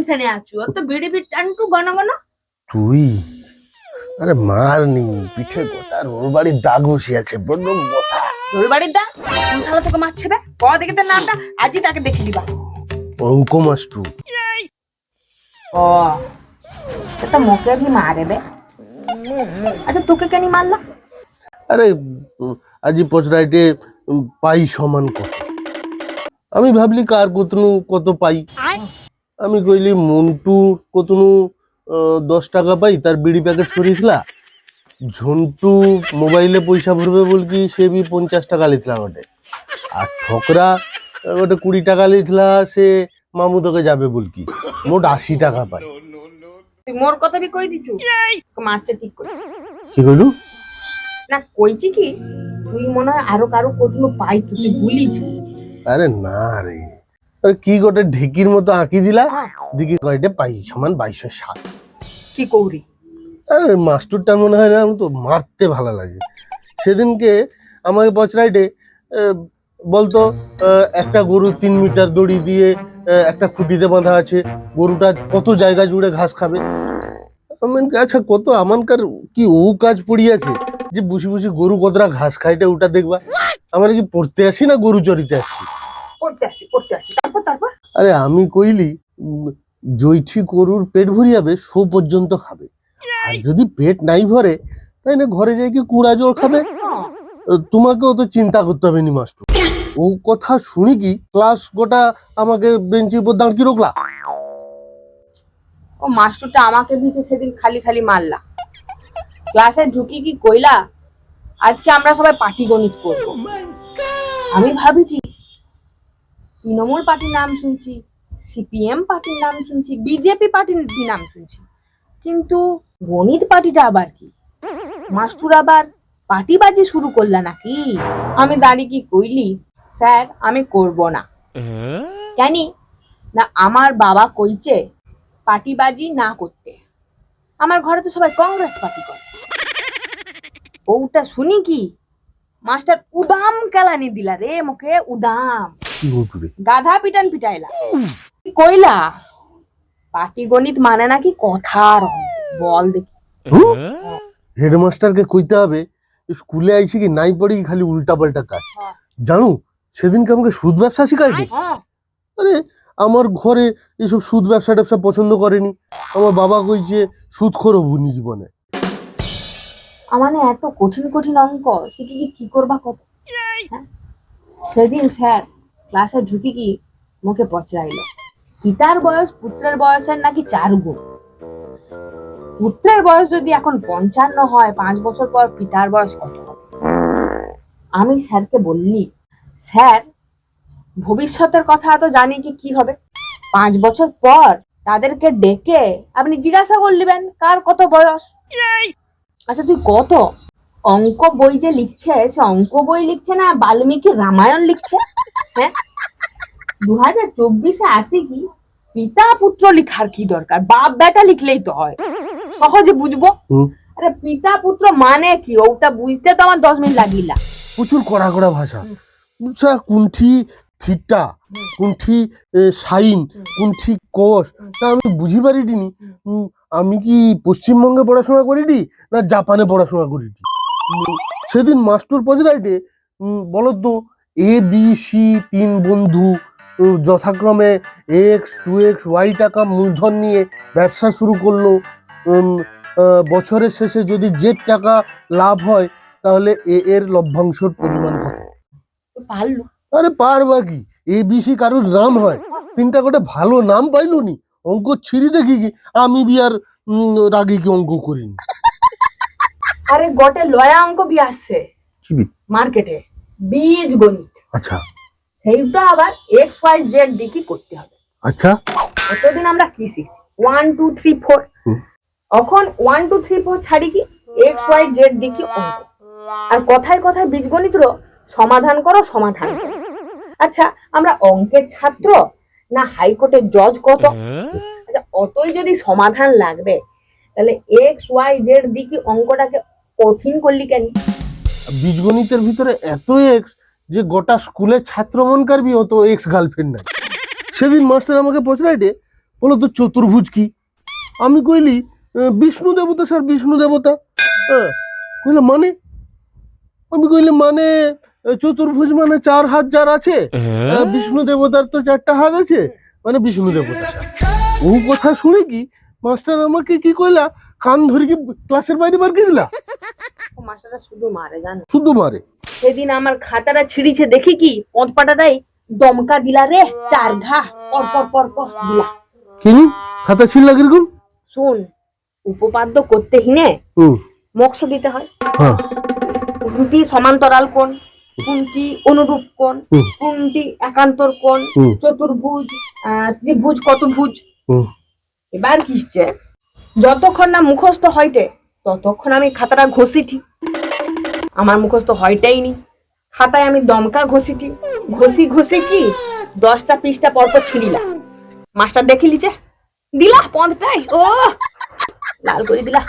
টেনশনে আছো তো বিড়ি বিট টানটু গণ গণ তুই আরে মারনি পিঠে গোটা ওর বাড়ির দাগ বসে আছে বড্ড কথা। তোর বাড়ির দা কোন শালা তোকে মারছে বে ক দেখে তার নামটা আজই তাকে দেখে নিবা। অঙ্ক মাস্টু। ও এটা মোকে भी মারে বে। আচ্ছা তোকে কেন মারলা? আরে আজি পচরাইটে পাই সমান কত, আমি ভাবলি কার কতনু কত পাই, আমি কইলি মন্টু কতনু 10 টাকা পাই তার বিড়ি প্যাকেট সরিয়েছিলা, ঝন্টু মোবাইলে পয়সা ভরবে বলকি সে বি 50 টাকা লিখলা গোটে, আর ঠকরা গোটে 20 টাকা লিখলা সে মামুদকে যাবে বলকি, মোট 80 টাকা পাই। তুই মোর কথা বি কই দিছু মারছে ঠিক করে কি কইলু? না কইছি কি তুই মনে হয় আরো কারো কতনো পাই তুই ভুলিছু। আরে না রে, আরে কি গোটে ঢেকির মতো আঁকি দিলা, দিকে কয়টা পাই সমান 2207। কি কৌরি আরে মাস্টারটা মনে হয় না আমার তো মারতে ভালো লাগে। সেদিনকে আমাকে পচরাইটে বলতো একটা গরু 3 মিটার দড়ি দিয়ে একটা খুঁটিতে বাঁধা আছে, গরুটা কত জায়গা জুড়ে ঘাস খাবে। আমি আচ্ছা কত আমানকার কি ও কাজ পড়িয়াছে যে বুঝি বুঝি গরু কতটা ঘাস খাইতে ওটা দেখবা, আমরা কি পড়তে আসি না গরু চরিতে আসি? পড়তে আসি তারপর তারপর আরে আমি কইলি জৈঠি গরুর পেট ভরিয়াবে শো পর্যন্ত খাবে, আর যদি পেট নাই ভরে তাই ঘরে যাই কি কুড়া জল খাবে। তোমাকেও তো চিন্তা করতে হবে নি মাস্টার। ও কথা শুনি কি ক্লাস গোটা আমাকে বেঞ্চির উপর দাঁড় কি রোকলা। ও মাস্টারটা আমাকে ভিতে সেদিন খালি খালি মারলা, ক্লাসে ঢুকি কি কইলা আজকে আমরা সবাই পাটিগণিত করব। আমি ভাবি কি তৃণমূল পার্টির নাম শুনছি, সিপিএম পার্টির নাম শুনছি, বিজেপি পার্টির নাম শুনছি, কিন্তু গণিত পার্টিটা আবার কি? মাস্টার আবার পার্টিবাজি শুরু করলা নাকি? আমি দাঁড়িয়ে কি কইলি স্যার আমি করব না। জানি না আমার বাবা কইছে পার্টিবাজি না করতে, আমার ঘরে তো সবাই কংগ্রেস পার্টি করে। ওটা শুনি কি মাস্টার উদাম কেলানি দিলা রে মুখে, উদাম গাধা পিটান পিটাইলা। কইলা পাটিগণিত মানে নাকি কথার বল দেখি। হেডমাস্টারকে কইতে হবে স্কুলে আইছি কি নাই পড়ি খালি উল্টা পাল্টা কাজ। জানো সেদিনকে আমাকে সুদ ব্যবসা শিখাইছে। আরে আমার ঘরে এইসব সুদ ব্যবসা ট্যাবসা পছন্দ করেনি, আমার বাবা কইছে সুদ খোর হবু নি জীবনে। মানে এত কঠিন কঠিন অঙ্ক শিখে কি করবা কত। সেদিন স্যার ক্লাসে ঢুকি কি মুখে পচড়াইল পিতার বয়স পুত্রের বয়সের নাকি 4 গুণ। পুত্রের বয়স যদি এখন 55 হয় 5 বছর পর পিতার বয়স কত হবে? আমি স্যারকে বললি স্যার ভবিষ্যতের কথা তো জানি কি হবে, 5 বছর পর তাদেরকে ডেকে আপনি জিজ্ঞাসা করলিবেন কার কত বয়স। আচ্ছা তুই কত অঙ্ক বই যে লিখছে সে অঙ্ক বই লিখছে না বাল্মীকি রামায়ণ লিখছে? হ্যাঁ 2024-এ আসি কি পিতা পুত্র লিখার কি দরকার, বাপ বেটা লিখলেই তো হয়, সহজে বুঝবো। আরে পিতা পুত্র মানে কি ওটা বুঝতে তো আমার 10 মিনিট লাগিলা। প্রচুর কড়া কড়া ভাষা, বুঝছা কুণ্ঠি থিটা কুণ্ঠি সাইন কুণ্ঠি কোস, তা আমি বুঝি পারিনি। আমি কি পশ্চিমবঙ্গে পড়াশোনা করিনি না জাপানে পড়াশোনা করিনি? সেদিন মাস্টার পজরাইটে বলো তো এ বি সি 3 বন্ধু যথাক্রমে এক্স 2x ওয়াই টাকা মূলধন নিয়ে ব্যবসা শুরু করলো। বছরের শেষে যদি জেড টাকা লাভ হয় তাহলে এ এর লভ্যাংশের পরিমাণ কত? পারলো? আরে পারবা কি, এবিসি কারোর নাম হয়? 3টা গোটে ভালো নাম পাইলো নি, অঙ্ক ছিড়ি দেখি কি আমি বি আর রাগি কি অঙ্ক করিনি। আরে গোটে লয়া অঙ্ক বি আসছে মার্কেটে, বীজ গণিত। আচ্ছা সেইটা আবার এক্স ওয়াই জেড দেখি করতে হবে। আচ্ছা এতদিন আমরা কি শিখছি 1 2 3 4, এখন 1 2 3 4 ছাড়ি কি এক্স ওয়াই জেড দেখি অঙ্ক, আর কথায় কথায় বীজগণিত সমাধান করো সমাধান করো। আচ্ছা আমরা অঙ্কের ছাত্র না হাইকোর্টের জজ কত? আচ্ছা অতই যদি সমাধান লাগবে তাহলে এক্স ওয়াই জেড দেখি অঙ্কটাকে কঠিন করলি কেন? বীজগণিতের ভিতরে এত এক্স যে গোটা স্কুলের ছাত্র মন কারবি অত এক্স গার্লফ্রেন্ড নাই। সেদিন মাস্টার আমাকে পচরাইটে বলো তো চতুর্ভুজ কি? আমি কইলি বিষ্ণু দেবতা স্যার, বিষ্ণু দেবতা। হ্যাঁ, কইলে মানে? আমি কইলে মানে চতুর্ভুজ মানে 4 হাত যার আছে, বিষ্ণু দেবতার তো 4টা হাত আছে, মানে বিষ্ণু দেবতা স্যার। ও কথা শুনে কি মাস্টার আমাকে কি কইলা, কান ধরে কি ক্লাসের বাইরে বার গেছিলা? ও মাস্টারটা শুধু মারে জানো। শুধু মারে? সেদিন আমার খাতাটা ছিঁড়িছে দেখি কি পথ পাটাটাই দমকা দিলা রে, 4 ঘা পর পর পর পর দিলা। কিনি খাতা ছিল কিরকম? শুন, উপপাদ্য করতে হিনে মক্স দিতে হয়। হ্যাঁ। কোনটি সমান্তরাল কোণ, কোনটি অনুরূপ কোণ, কোনটি একান্তর কোণ, চতুর্ভুজ, ত্রিভুজ, কতভুজ। এবার কি হচ্ছে, যতক্ষণ না মুখস্থ হইতে ততক্ষণ আমি খাতাটা ঘষিটি। আমার মুখস্থ হইটাই নি, খাতায় আমি দমকা ঘষিটি। ঘষি কি 10টা পৃষ্ঠা পরপর ছিঁড়িলা। মাস্টার দেখি লিছে দিলা পথটাই, ও লাল করে দিলা।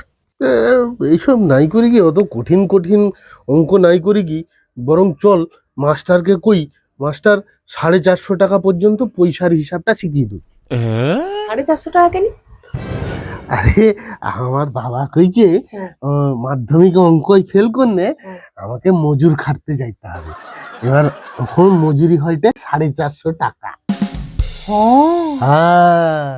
এইসব নাই করি কি, অত কঠিন কঠিন অঙ্ক নাই করি কি, বরং চল মাস্টারকে কই, মাস্টার 450 টাকা পর্যন্ত পয়সার হিসাবটা শিখিয়ে দিই। 450 টাকা কেন? আরে আমার বাবা কইছে মাধ্যমিক অঙ্কই ফেল করলে আমাকে মজুর খাটতে যাইতে হবে। এবার এখন মজুরি হইতে 450 টাকা। হ্যাঁ।